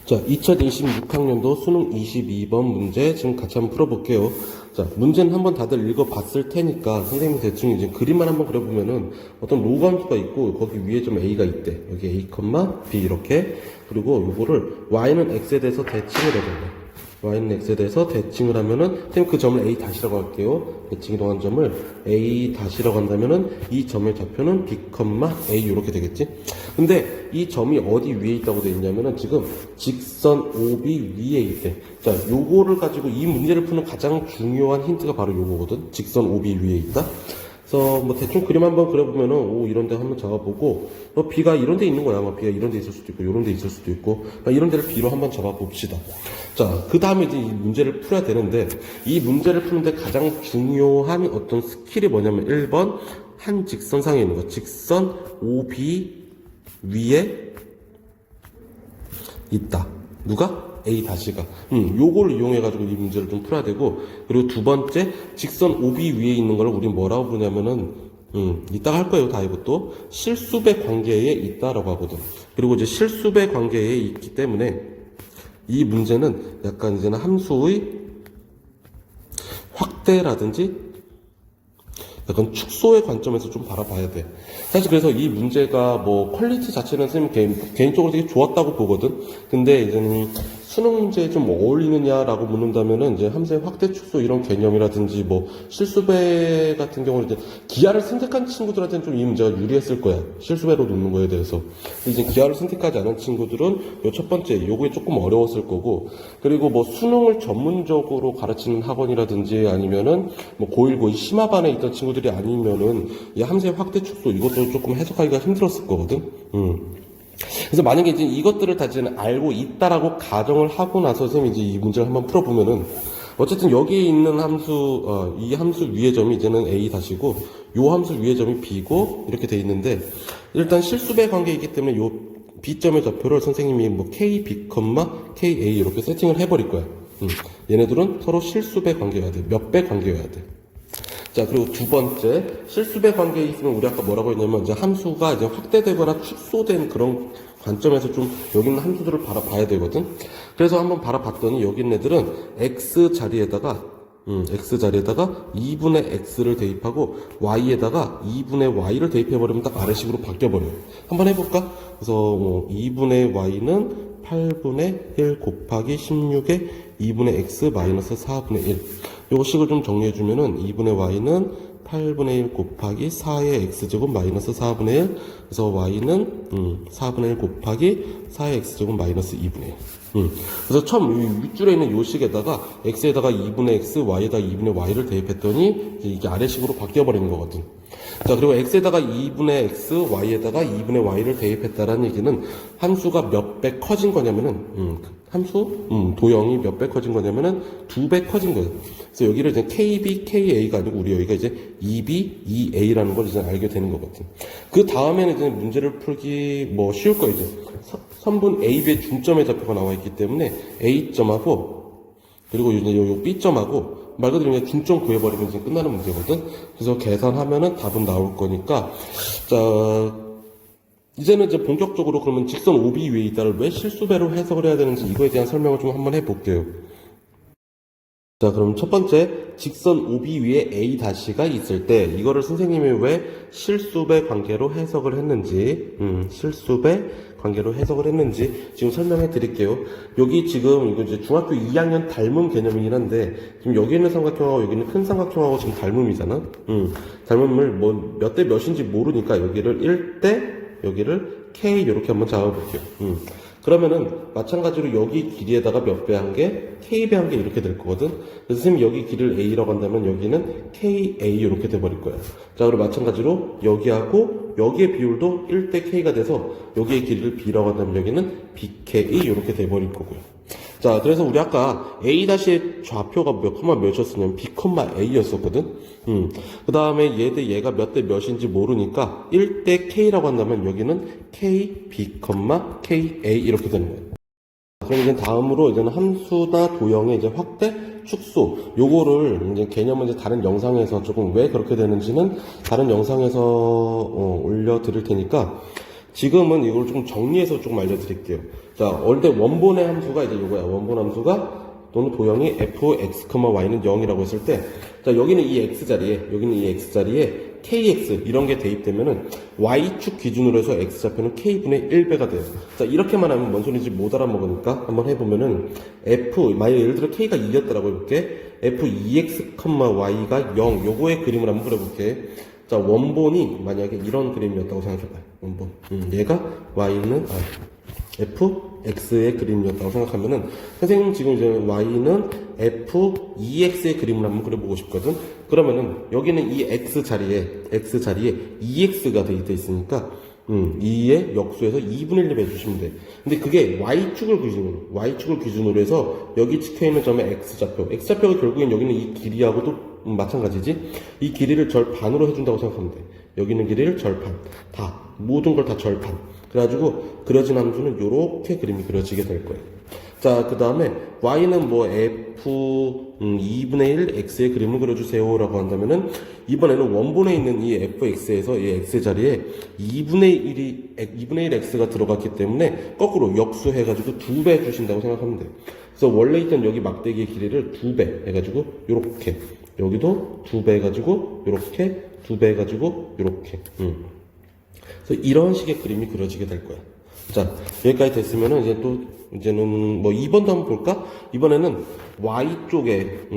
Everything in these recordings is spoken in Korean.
자, 2026학년도 수능 22번 문제 지금 같이 한번 풀어볼게요. 자, 문제는 한번 다들 읽어봤을 테니까 선생님이 대충 이제 그림만 한번 그려보면은 어떤 로그 함수가 있고 거기 위에 좀 a가 있대. 여기 a, b 이렇게. 그리고 요거를 y는 x에 대해서 대칭을 해줘요. y는 x에 대해서 대칭을 하면은 선생님 그 점을 a 다시라고 할게요. 대칭 이동한 점을 a 다시라고 한다면은 이 점의 좌표는 b, a 이렇게 되겠지. 근데 이 점이 어디 위에 있다고 되어 있냐면은 지금 직선 OB 위에 있대. 자, 요거를 가지고 이 문제를 푸는 가장 중요한 힌트가 바로 요거거든. 직선 OB 위에 있다. 그래서 뭐 대충 그림 한번 그려보면은 오 이런 데 한번 잡아보고 B가 이런 데 있는 거야. B가 이런 데 있을 수도 있고 이런 데 있을 수도 있고 이런 데를 B로 한번 잡아봅시다. 자, 그 다음에 이제 이 문제를 풀어야 되는데 이 문제를 푸는데 가장 중요한 어떤 스킬이 뭐냐면 1번 한 직선상에 있는 거. 직선 OB 위에 있다. 누가? A-가. 요걸 이용해가지고 이 문제를 좀 풀어야 되고, 그리고 두 번째, 직선 OB 위에 있는 걸 우린 뭐라고 부르냐면은, 이따가 할 거예요, 다 이것도. 실수배 관계에 있다라고 하거든. 그리고 이제 실수배 관계에 있기 때문에, 이 문제는 약간 이제는 함수의 확대라든지, 약간 축소의 관점에서 좀 바라봐야 돼. 사실 그래서 이 문제가 뭐 퀄리티 자체는 선생님 개인적으로 되게 좋았다고 보거든. 근데 이제는 수능 문제에 좀 어울리느냐라고 묻는다면은 이제 함수의 확대 축소 이런 개념이라든지 뭐 실수배 같은 경우는 이제 기하를 선택한 친구들한테는 좀 이 문제가 유리했을 거야. 실수배로 놓는 거에 대해서. 근데 이제 기하를 선택하지 않은 친구들은 요 첫 번째 요게 조금 어려웠을 거고, 그리고 뭐 수능을 전문적으로 가르치는 학원이라든지 아니면은 뭐 고1, 고2 심화반에 있던 친구들이 아니면은 이 함수의 확대 축소 이것도 조금 해석하기가 힘들었을 거거든. 그래서 만약에 이제 이것들을 다 이제 알고 있다라고 가정을 하고 나서 선생님이 이제 이 문제를 한번 풀어보면은 어쨌든 여기에 있는 함수, 이 함수 위의 점이 이제는 a 다시고 요 함수 위의 점이 b고 이렇게 돼 있는데 일단 실수배 관계이기 때문에 요 b점의 좌표를 선생님이 뭐 kb, ka 이렇게 세팅을 해버릴 거야. 얘네들은 서로 실수배 관계여야 돼. 몇 배 관계여야 돼. 자, 그리고 두 번째, 실수배 관계에 있으면 우리 아까 뭐라고 했냐면, 이제 함수가 이제 확대되거나 축소된 그런 관점에서 좀 여기 있는 함수들을 바라봐야 되거든? 그래서 한번 바라봤더니 여기 있는 애들은 x 자리에다가 2분의 x를 대입하고 y에다가 2분의 y를 대입해버리면 딱 아래식으로 바뀌어버려요. 한번 해볼까? 그래서 2분의 y는 8분의 1 곱하기 16에 2분의 x 마이너스 4분의 1. 요거 식을 좀 정리해주면은 2분의 y는 8분의 1 곱하기 4의 x제곱 마이너스 4분의 1. 그래서 y는 4분의 1 곱하기 4의 x제곱 마이너스 2분의 1. 그래서 처음 윗줄에 있는 요 식에다가 x에다가 2분의 x, y에다가 2분의 y를 대입했더니 이게 아래식으로 바뀌어버리는 거거든. 자, 그리고 x에다가 2분의 x, y에다가 2분의 y를 대입했다라는 얘기는 함수가 몇 배 커진 거냐면은, 도형이 몇 배 커진 거냐면은 2배 커진 거예요. 그래서 여기를 이제 KB, KA가 아니고 우리 여기가 이제 2B, 2A라는 걸 이제 알게 되는 거거든. 그 다음에는 이제 문제를 풀기 뭐 쉬울 거 이제. 선분 AB의 중점의 좌표가 나와 있기 때문에 A점하고 그리고 이제 요 B점하고 말 그대로 그냥 중점 구해버리면 이제 끝나는 문제거든. 그래서 계산하면은 답은 나올 거니까 자 이제는 이제 본격적으로 그러면 직선 OB 위에 있다를 왜 실수배로 해석을 해야 되는지 이거에 대한 설명을 좀 한번 해볼게요. 자, 그럼 첫 번째 직선 OB 위에 A-가 있을 때 이거를 선생님이 왜 실수배 관계로 해석을 했는지 실수배 관계로 해석을 했는지 지금 설명해 드릴게요. 여기 지금 이거 이제 중학교 2학년 닮음 개념이긴 한데 지금 여기 있는 삼각형하고 여기 있는 큰 삼각형하고 지금 닮음이잖아. 닮음을 뭐 몇 대 몇인지 모르니까 여기를 1대 여기를 K 이렇게 한번 잡아볼게요. 그러면은 마찬가지로 여기 길이에다가 몇 배 한 게 K배 한 게 이렇게 될 거거든. 그래서 선생님 여기 길이를 A라고 한다면 여기는 KA 이렇게 돼버릴 거야. 자, 그리고 마찬가지로 여기하고 여기의 비율도 1대 K가 돼서 여기의 길이를 B라고 한다면 여기는 BKA 이렇게 돼버릴 거고요. 자, 그래서 우리 아까 A-의 좌표가 몇이었었냐면 B, A였었거든. 그 다음에 얘 대 얘가 몇 대 몇인지 모르니까 1대 K라고 한다면 여기는 K, B, KA 이렇게 되는 거예요. 그럼 이제 다음으로 이제는 함수나 도형의 이제 확대, 축소 요거를 이제 개념은 이제 다른 영상에서 조금 왜 그렇게 되는지는 다른 영상에서 올려드릴 테니까 지금은 이걸 좀 정리해서 조금 알려드릴게요. 자, 원래 원본의 함수가 이제 이거야. 원본 함수가 또는 도형이 fx, y는 0이라고 했을 때, 자, 여기는 이 x자리에 kx 이런 게 대입되면은 y축 기준으로 해서 x좌표는 k분의 1배가 돼요. 자, 이렇게만 하면 뭔 소리인지 못 알아먹으니까 한번 해보면은 만약 예를 들어 k가 2였다라고 해볼게. f2x, y가 0 요거의 그림을 한번 그려볼게. 자, 원본이 만약에 이런 그림이었다고 생각해봐요. 원본. 얘가 y는 fx의 그림이었다고 생각하면은, 선생님 지금 이제 y는 f2x의 그림을 한번 그려보고 싶거든. 그러면은 여기는 이 x자리에 2x가 돼 있으니까 2의 역수에서 2분의 1을 해주시면 돼. 근데 그게 y축을 기준으로 해서 여기 찍혀있는 점의 x좌표가 결국엔 여기는 이 길이하고도 마찬가지지. 이 길이를 절반으로 해준다고 생각하면 돼. 여기 있는 길이를 절반. 모든 걸 다 절반. 그래가지고 그려진 함수는 요렇게 그림이 그려지게 될 거예요. 자, 그 다음에 y는 뭐 f 2분의 1 x의 그림을 그려주세요 라고 한다면은, 이번에는 원본에 있는 이 fx에서 이 x 자리에 2분의 1 x가 들어갔기 때문에 거꾸로 역수해가지고 2배 해주신다고 생각하면 돼요. 그래서 원래 있던 여기 막대기의 길이를 2배 해가지고 요렇게, 여기도 2배 해가지고 요렇게, 2배 해가지고 요렇게. 그래서 이런 식의 그림이 그려지게 될 거야. 자, 여기까지 됐으면은 이제는 뭐 2번도 한번 볼까? 이번에는 y쪽에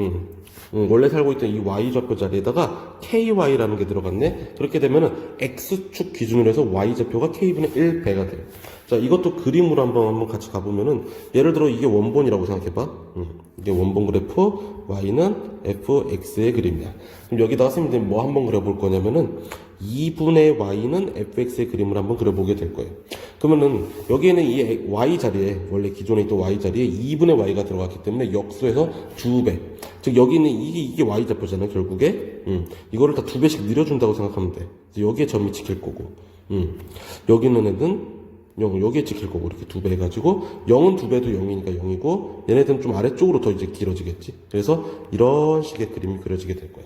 원래 살고 있던 이 y좌표 자리에다가 ky라는 게 들어갔네. 그렇게 되면은 x축 기준으로 해서 y좌표가 k분의 1배가 돼요. 자, 이것도 그림으로 한번 같이 가보면은, 예를 들어 이게 원본이라고 생각해봐. 이게 원본 그래프, y는 fx의 그림이야. 그럼 여기다가 선생님들 뭐 한번 그려볼 거냐면은 2분의 y는 fx의 그림을 한번 그려보게 될 거예요. 그러면은 여기에는 이 y 자리에, 원래 기존에 있던 y 자리에 2분의 y가 들어갔기 때문에 역수해서 2배. 즉 여기는 이게 y 좌표잖아요, 결국에. 이거를 다 2배씩 늘려준다고 생각하면 돼. 여기에 점이 찍힐 거고, 여기는 애는 0, 여기에 찍힐 거고, 이렇게 2배 해가지고, 0은 2배도 0이니까 0이고, 얘네들은 좀 아래쪽으로 더 이제 길어지겠지. 그래서 이런 식의 그림이 그려지게 될 거야.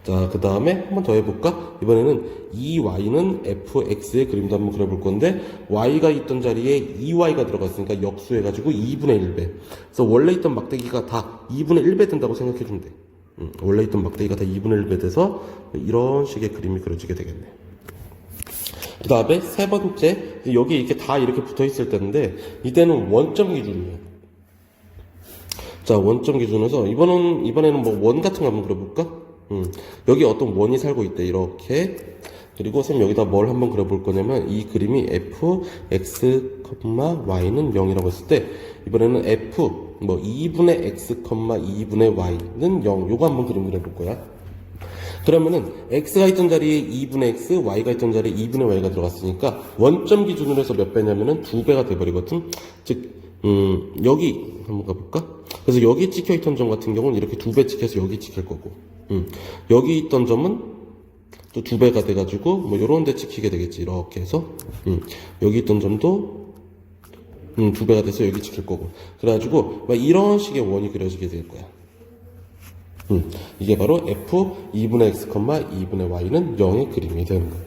자, 그 다음에 한 번 더 해볼까? 이번에는 이 y는 fx의 그림도 한번 그려볼 건데, y가 있던 자리에 2y가 들어갔으니까 역수해가지고 2분의 1배. 그래서 원래 있던 막대기가 다 2분의 1배 된다고 생각해주면 돼. 원래 있던 막대기가 다 2분의 1배 돼서 이런 식의 그림이 그려지게 되겠네. 그 다음에 세 번째, 여기 이렇게 다 이렇게 붙어 있을 때인데, 이때는 원점 기준이에요. 자, 원점 기준에서 이번에는 뭐 원 같은 거 한번 그려볼까? 여기 어떤 원이 살고 있대, 이렇게. 그리고 선생님 여기다 뭘 한번 그려볼 거냐면, 이 그림이 fx, y는 0이라고 했을 때, 이번에는 f, 2분의 x, 2분의 y는 0. 요거 한번 그림 그려볼 거야. 그러면은 x가 있던 자리에 2분의 x, y가 있던 자리에 2분의 y가 들어갔으니까 원점 기준으로 해서 몇 배냐면은 2배가 돼버리거든. 즉, 여기 한번 가볼까? 그래서 여기 찍혀 있던 점 같은 경우는 이렇게 2배 찍혀서 여기 찍힐 거고, 여기 있던 점은 또 2배가 돼가지고 뭐 요런 데 찍히게 되겠지. 이렇게 해서 여기 있던 점도 2배가 돼서 여기 찍힐 거고, 그래가지고 막 이런 식의 원이 그려지게 될 거야. 이게 바로 f 2분의 x, 2분의 y는 0의 그림이 되는 거예요.